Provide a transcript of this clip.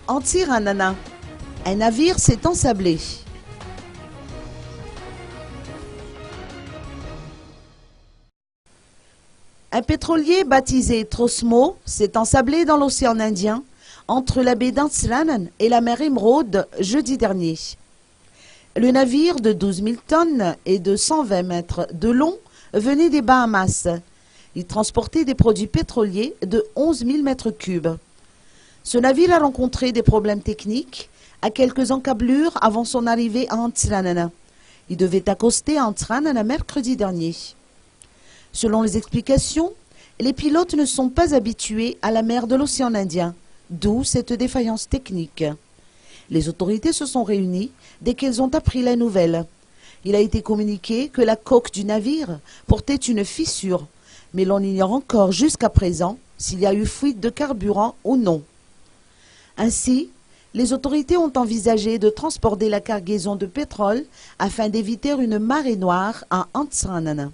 Antsiranana. Un navire s'est ensablé. Un pétrolier baptisé Trosmo s'est ensablé dans l'océan Indien entre la baie d'Antsiranan et la mer Émeraude jeudi dernier. Le navire de 12 000 tonnes et de 120 mètres de long venait des Bahamas. Il transportait des produits pétroliers de 11 000 mètres cubes. Ce navire a rencontré des problèmes techniques à quelques encablures avant son arrivée à Antsiranana. Il devait accoster à Antsiranana mercredi dernier. Selon les explications, les pilotes ne sont pas habitués à la mer de l'océan Indien, d'où cette défaillance technique. Les autorités se sont réunies dès qu'elles ont appris la nouvelle. Il a été communiqué que la coque du navire portait une fissure, mais l'on ignore encore jusqu'à présent s'il y a eu fuite de carburant ou non. Ainsi, les autorités ont envisagé de transporter la cargaison de pétrole afin d'éviter une marée noire à Antsiranana.